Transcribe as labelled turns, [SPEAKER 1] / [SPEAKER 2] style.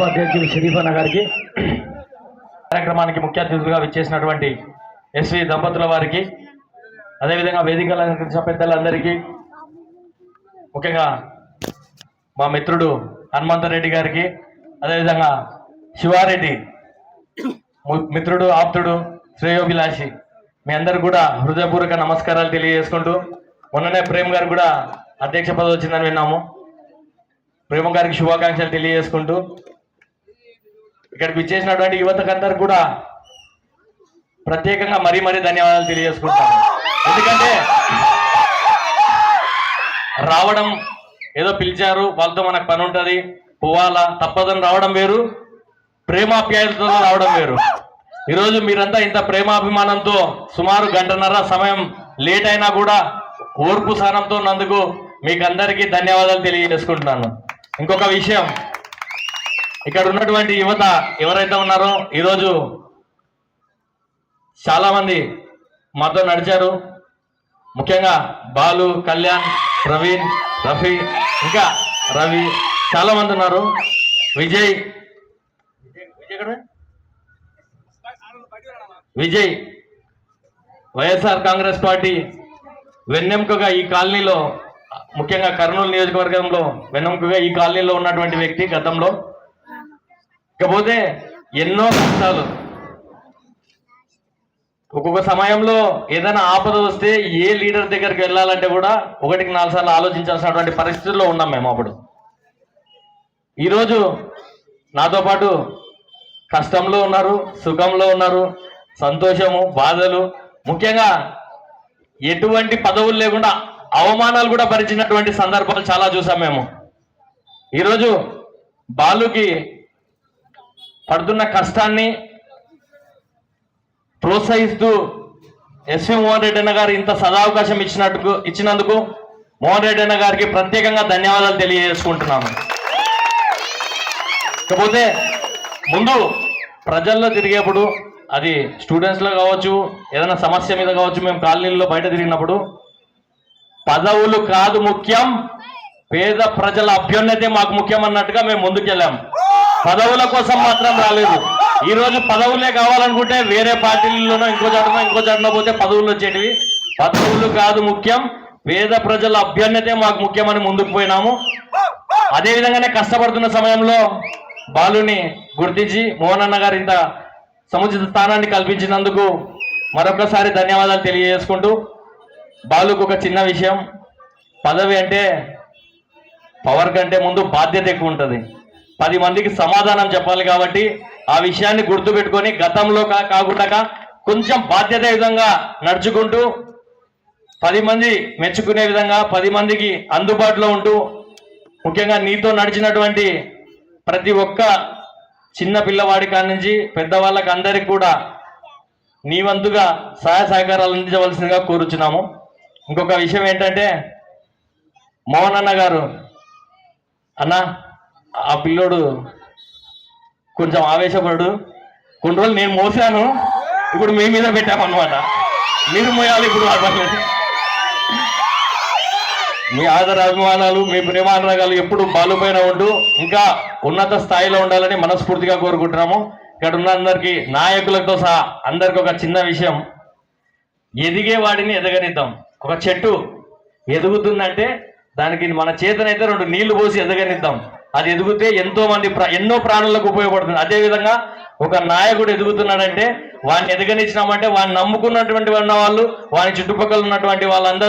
[SPEAKER 1] అధ్యక్షులు షరీఫ్ అన్న గారికి, కార్యక్రమానికి ముఖ్య అతిథులుగా విచ్చేసినటువంటి ఎస్వి దంపతుల వారికి, అదేవిధంగా వేదికల పెద్దలందరికీ, ముఖ్యంగా మా మిత్రుడు హనుమంతరెడ్డి గారికి, అదేవిధంగా శివారెడ్డి మిత్రుడు, ఆప్తుడు, శ్రేయోభిలాషి, మీ అందరు కూడా హృదయపూర్వక నమస్కారాలు తెలియజేసుకుంటూ, మొన్ననే ప్రేమ్ గారు కూడా అధ్యక్ష పదవి వచ్చిందని విన్నాము. ప్రేమ గారికి శుభాకాంక్షలు తెలియజేసుకుంటూ, ఇక్కడికి విచ్చేసినటువంటి యువతకందరూ కూడా ప్రత్యేకంగా మరీ ధన్యవాదాలు తెలియజేసుకుంటాను. ఎందుకంటే రావడం ఏదో పిలిచారు, వాళ్ళతో మనకు పని ఉంటుంది, పోవాలా తప్పదని రావడం వేరు, ప్రేమాప్యాయలతో రావడం వేరు. ఈరోజు మీరంతా ఇంత ప్రేమాభిమానంతో సుమారు గంటన్నర సమయం లేట్ అయినా కూడా ఓర్పు సహనంతో ఉన్నందుకు మీకు అందరికీ ధన్యవాదాలు తెలియజేసుకుంటున్నాను. ఇంకొక విషయం, ఇక్కడ ఉన్నటువంటి యువత ఎవరైతే ఉన్నారో ఈరోజు చాలా మంది మాతో నడిచారు. ముఖ్యంగా బాలు, కళ్యాణ్, ప్రవీణ్, రఫీ, ఇంకా రవి చాలా మంది ఉన్నారు. విజయ్ వైఎస్ఆర్ కాంగ్రెస్ పార్టీ వెన్నెముకగా ఈ కాలనీలో, ముఖ్యంగా కర్నూలు నియోజకవర్గంలో వెన్నెముకగా ఈ కాలనీలో ఉన్నటువంటి వ్యక్తి గతంలో. ఇకపోతే ఎన్నో కష్టాలు, ఒక్కొక్క సమయంలో ఏదైనా ఆపద వస్తే ఏ లీడర్ దగ్గరికి వెళ్ళాలంటే కూడా 1-4 సార్లు ఆలోచించాల్సినటువంటి పరిస్థితుల్లో ఉన్నాం మేము అప్పుడు. ఈరోజు నాతో పాటు కష్టంలో ఉన్నారు, సుఖంలో ఉన్నారు, సంతోషము, బాధలు, ముఖ్యంగా ఎటువంటి పదవులు లేకుండా అవమానాలు కూడా భరించినటువంటి సందర్భాలు చాలా చూసాం మేము. ఈరోజు బాలుకి పడుతున్న కష్టాన్ని ప్రోత్సహిస్తూ ఎస్వి మోహన్ రెడ్డి అన్న గారు ఇంత సదావకాశం ఇచ్చినందుకు మోహన్ రెడ్డి అన్న గారికి ప్రత్యేకంగా ధన్యవాదాలు తెలియజేసుకుంటున్నాము. కాకపోతే ముందు ప్రజల్లో తిరిగేప్పుడు, అది స్టూడెంట్స్లో కావచ్చు, ఏదైనా సమస్య మీద కావచ్చు, మేము కాలనీల్లో బయట తిరిగినప్పుడు పదవులు కాదు ముఖ్యం, పేద ప్రజల అభ్యున్నతే మాకు ముఖ్యం అన్నట్టుగా మేము ముందుకెళ్ళాం. పదవుల కోసం మాత్రం రాలేదు. ఈరోజు పదవులే కావాలనుకుంటే వేరే పార్టీలలోనో ఇంకో చోటనో పోతే పదవులు వచ్చేటివి. పదవులు కాదు ముఖ్యం, పేద ప్రజల అభ్యున్నతే మాకు ముఖ్యమని ముందుకు పోయినాము. అదేవిధంగానే కష్టపడుతున్న సమయంలో బాలుని గుర్తించి మోహన్ అన్న గారు ఇంత సముచిత స్థానాన్ని కల్పించినందుకు మరొకసారి ధన్యవాదాలు తెలియజేసుకుంటూ, బాలుకు ఒక చిన్న విషయం, పదవి అంటే పవర్ కంటే ముందు బాధ్యత ఎక్కువ ఉంటుంది. 10 మందికి సమాధానం చెప్పాలి కాబట్టి ఆ విషయాన్ని గుర్తుపెట్టుకొని గతంలో కాకుండా కొంచెం బాధ్యతాయుతంగా నడుచుకుంటూ 10 మంది మెచ్చుకునే విధంగా 10 మందికి అందుబాటులో ఉంటూ, ముఖ్యంగా నీతో నడిచినటువంటి ప్రతి ఒక్క చిన్న పిల్లవాడి కాడి నుంచి పెద్దవాళ్ళకి అందరికి కూడా నీ వంతుగా సహాయ సహకారాలు అందించవలసిందిగా కోరుచున్నాము. ఇంకొక విషయం ఏంటంటే, మోహన్ అన్న గారు, అన్న ఆ పిల్లోడు కొంచెం ఆవేశపడు, కొన్ని రోజులు నేను మోసాను, ఇప్పుడు మీ మీద పెట్టామన్నమాట, మీరు మోయాలి ఇప్పుడు. మీ ఆదర అభిమానాలు, మీ ప్రేమానురాగాలు ఎప్పుడు బాలుపైన ఉంటూ ఇంకా ఉన్నత స్థాయిలో ఉండాలని మనస్ఫూర్తిగా కోరుకుంటున్నాము. ఇక్కడ ఉన్న అందరికీ, నాయకులతో సహా అందరికి ఒక చిన్న విషయం, ఎదిగే వాడిని ఎదగనిద్దాం. ఒక చెట్టు ఎదుగుతుందంటే దానికి మన చేతనైతే 2 నీళ్లు పోసి ఎదగనిద్దాం. అది ఎదిగితే ఎన్నో ప్రాణులకు ఉపయోగపడుతుంది. అదేవిధంగా ఒక నాయకుడు ఎదుగుతున్నాడంటే వాడిని ఎదగనిచ్చినామంటే వాడిని నమ్ముకున్నటువంటి వాళ్ళు, వాని చుట్టుపక్కల ఉన్నటువంటి వాళ్ళందరూ